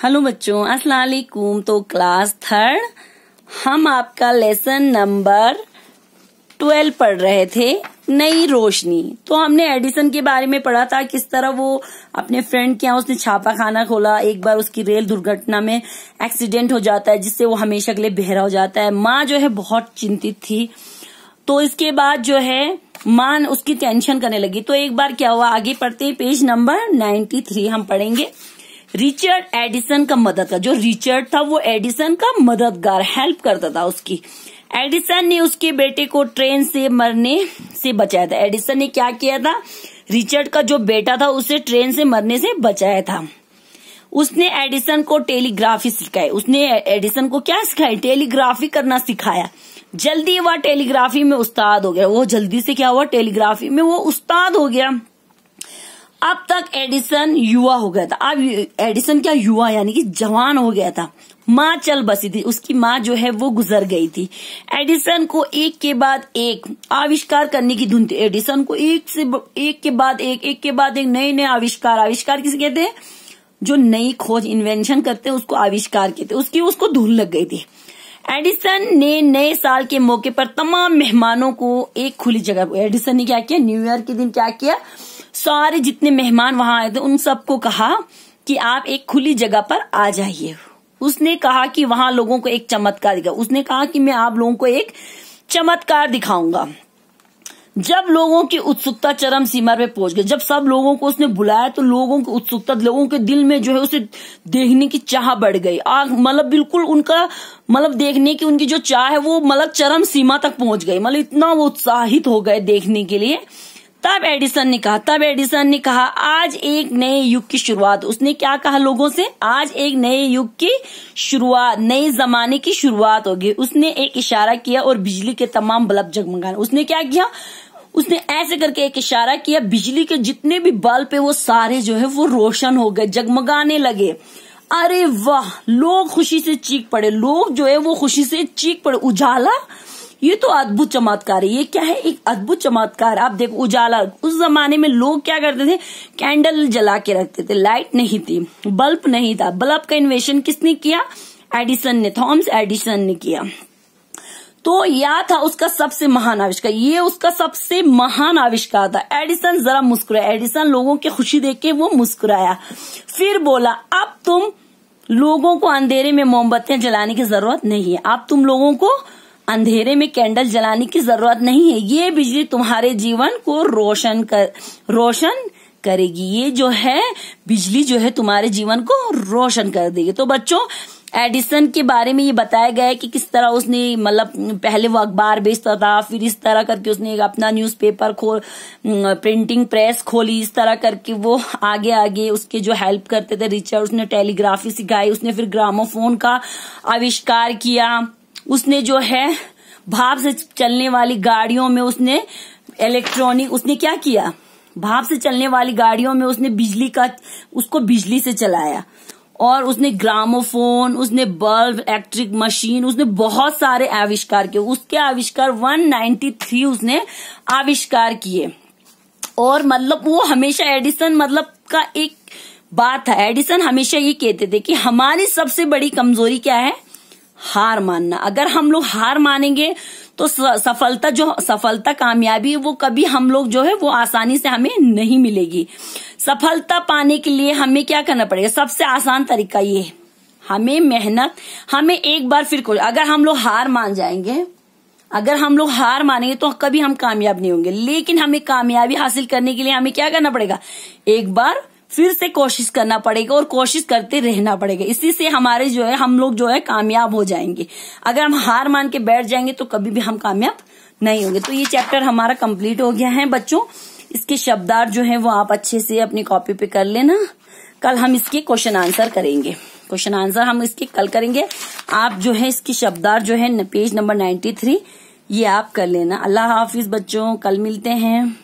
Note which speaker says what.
Speaker 1: Hello बच्चों, अस्सलाम वालेकुम। तो क्लास 3 हम आपका लेसन नंबर 12 पढ़ रहे थे, नई रोशनी। तो हमने एडिसन के बारे में पढ़ा था, किस तरह वो अपने फ्रेंड के यहाँ उसने छापा खाना खोला। एक बार उसकी रेल दुर्घटना में एक्सीडेंट हो जाता है, जिससे वो हमेशा के लिए बहरा हो जाता है। माँ जो है बहुत चिंतित थी। तो इसके बाद जो है माँ उसकी टेंशन करने लगी। तो एक बार क्या हुआ, आगे पढ़ते हैं, पेज नंबर 93 हम पढ़ेंगे। रिचर्ड एडिसन का मददगार, जो रिचर्ड था वो एडिसन का मददगार, हेल्प करता था उसकी। एडिसन ने उसके बेटे को ट्रेन से मरने से बचाया था। एडिसन ने क्या किया था, रिचर्ड का जो बेटा था उसे ट्रेन से मरने से बचाया था। उसने एडिसन को टेलीग्राफी सिखाई। उसने एडिसन को क्या सिखाई, टेलीग्राफी करना सिखाया। जल्दी वह टेलीग्राफी में उस्ताद हो गया। वो जल्दी से क्या हुआ, टेलीग्राफी में वो उस्ताद हो गया। अब तक एडिसन युवा हो गया था। अब एडिसन क्या, युवा यानी कि जवान हो गया था। माँ चल बसी थी, उसकी माँ जो है वो गुजर गई थी। एडिसन को एक के बाद एक आविष्कार करने की धुन थी। एडिसन को एक के बाद एक नए आविष्कार किसे कहते हैं, जो नई खोज इन्वेंशन करते हैं उसको आविष्कार कहते हैं। उसको धुन लग गई थी। एडिसन ने नए साल के मौके पर तमाम मेहमानों को एक खुली जगह, एडिसन ने क्या किया, न्यू ईयर के दिन क्या किया, सारे जितने मेहमान वहां आए थे उन सबको कहा कि आप एक खुली जगह पर आ जाइए। उसने कहा कि वहां लोगों को एक चमत्कार दिखा। उसने कहा कि मैं आप लोगों को एक चमत्कार दिखाऊंगा। जब लोगों की उत्सुकता चरम सीमा पे पहुंच गई, जब सब लोगों को उसने बुलाया तो लोगों की उत्सुकता, लोगों के दिल में जो है उसे देखने की चाह बढ़ गई। मतलब बिल्कुल उनका देखने की उनकी जो चाह है वो चरम सीमा तक पहुंच गई। इतना वो उत्साहित हो गए देखने के लिए। तब एडिसन ने कहा आज एक नए युग की शुरुआत। उसने क्या कहा लोगों से, आज एक नए युग की शुरुआत, नए जमाने की शुरुआत होगी। उसने एक इशारा किया और बिजली के तमाम बल्ब जगमगाने। उसने क्या किया, उसने ऐसे करके एक इशारा किया, बिजली के जितने भी बल्ब है वो सारे जो है वो रोशन हो गए, जगमगाने लगे। अरे वाह, लोग खुशी से चीख पड़े। लोग जो है वो खुशी से चीख पड़े। उजाला, ये तो अद्भुत चमत्कार है। ये क्या है, एक अद्भुत चमत्कार। आप देखो, उजाला। उस जमाने में लोग क्या करते थे, कैंडल जला के रखते थे। लाइट नहीं थी, बल्ब नहीं था। बल्ब का इन्वेंशन किसने किया, एडिसन ने, थॉमस एडिसन ने किया। तो यह था उसका सबसे महान आविष्कार। ये उसका सबसे महान आविष्कार था। एडिसन जरा मुस्कुराया। एडिसन लोगों की खुशी देख के वो मुस्कुराया, फिर बोला अब तुम लोगों को अंधेरे में मोमबत्तियां जलाने की जरूरत नहीं है। अब तुम लोगों को अंधेरे में कैंडल जलाने की जरूरत नहीं है। ये बिजली तुम्हारे जीवन को रोशन करेगी। ये जो है बिजली जो है तुम्हारे जीवन को रोशन कर देगी। तो बच्चों, एडिसन के बारे में ये बताया गया है कि किस तरह उसने पहले वो अखबार बेचता था, फिर इस तरह करके उसने अपना न्यूज़पेपर प्रिंटिंग प्रेस खोली। इस तरह करके वो आगे आगे उसके जो हेल्प करते थे रिचर्ड, उसने टेलीग्राफी सिखाई। उसने फिर ग्रामोफोन का आविष्कार किया। उसने जो है भाप से चलने वाली गाड़ियों में उसने उसने क्या किया, भाप से चलने वाली गाड़ियों में उसने बिजली से चलाया। और उसने ग्रामोफोन, उसने बल्ब, इलेक्ट्रिक मशीन, उसने बहुत सारे आविष्कार किए। उसके आविष्कार 193 उसने आविष्कार किए। और वो हमेशा एडिसन का एक बात था। एडिसन हमेशा ये कहते थे कि हमारी सबसे बड़ी कमजोरी क्या है, हार मानना। अगर हम लोग हार मानेंगे तो सफलता कामयाबी है वो कभी हम लोग जो है वो आसानी से हमें नहीं मिलेगी। सफलता पाने के लिए हमें क्या करना पड़ेगा, सबसे आसान तरीका ये, हमें मेहनत, हमें एक बार फिर अगर हम लोग हार मानेंगे तो कभी हम कामयाब नहीं होंगे। लेकिन हमें कामयाबी हासिल करने के लिए हमें क्या करना पड़ेगा, एक बार फिर से कोशिश करना पड़ेगा और कोशिश करते रहना पड़ेगा। इसी से हम लोग जो है कामयाब हो जाएंगे। अगर हम हार मान के बैठ जाएंगे तो कभी भी हम कामयाब नहीं होंगे। तो ये चैप्टर हमारा कंप्लीट हो गया है बच्चों। इसके शब्दार्थ जो है वो आप अच्छे से अपनी कॉपी पे कर लेना। कल हम इसके क्वेश्चन आंसर करेंगे। क्वेश्चन आंसर हम इसके कल करेंगे। आप जो है इसकी शब्दार्थ जो है पेज नंबर 93 ये आप कर लेना। अल्लाह हाफिज बच्चों, कल मिलते हैं।